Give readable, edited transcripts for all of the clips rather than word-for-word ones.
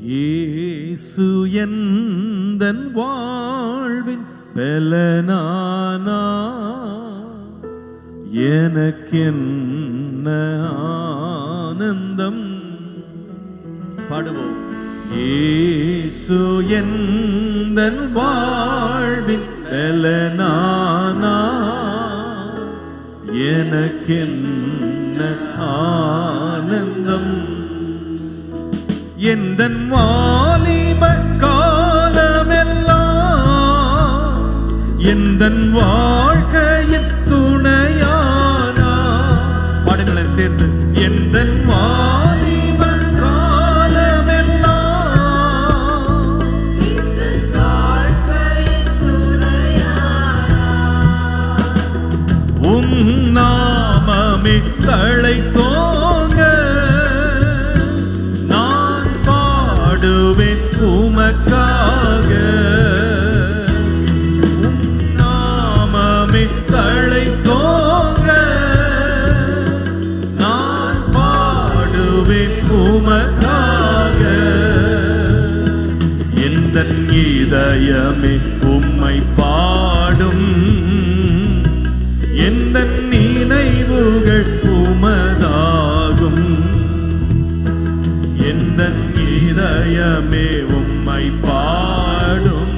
இயேசு எந்தன் வாழ்வின் பலனானா, எனக்கென்ன ஆனந்தம். பாடுவோம். இயேசு எந்தன் வாழ்வின் பலனானா, எனக்கென்ன ஆனந்தம். எந்தன் வாலிப காலமெல்லாம் எந்தன் வாழ்க்கையின் துணையானா. பாடுங்களை சேர்ந்து. எந்தன் வாலிப காலமெல்லாம் எந்தன் வாழ்க்கையின் துணையானா. உம் நாமமே தழைத்தோங்க உமக்காக. உம் நாமமே தழைத்தோங்க நான் பாடுவேன் உமக்காக. எந்தன் இதயமே உம்மை பாடும், எந்தன் நினைவுகள் உமதாகும். எந்தன் இதயமே உம்மை பாடும்,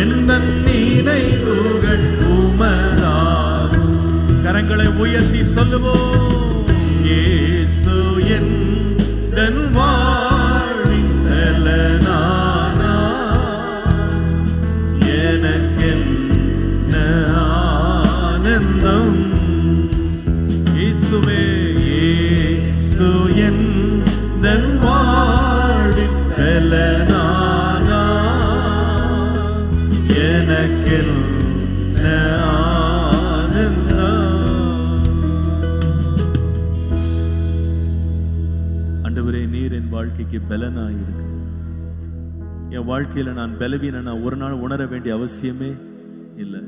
எந்தன் நினைவுகள் உமதாகும். கரங்களை உயர்த்தி சொல்லுவோம். இயேசு எந்தன் வாழ்வின் பலனானா, எனக்கென்ன ஆனந்தம். இயேசுவே, இயேசு எந்தன் வாழ்வின் பலனானா, எனக்கென்ன ஆனந்தம். ஆண்டவரே, நீர் என் வாழ்க்கைக்கு பலனாயிருக்கு. என் வாழ்க்கையில நான் பலவீனனா ஒரு நாள் உணர வேண்டிய அவசியமே இல்லை.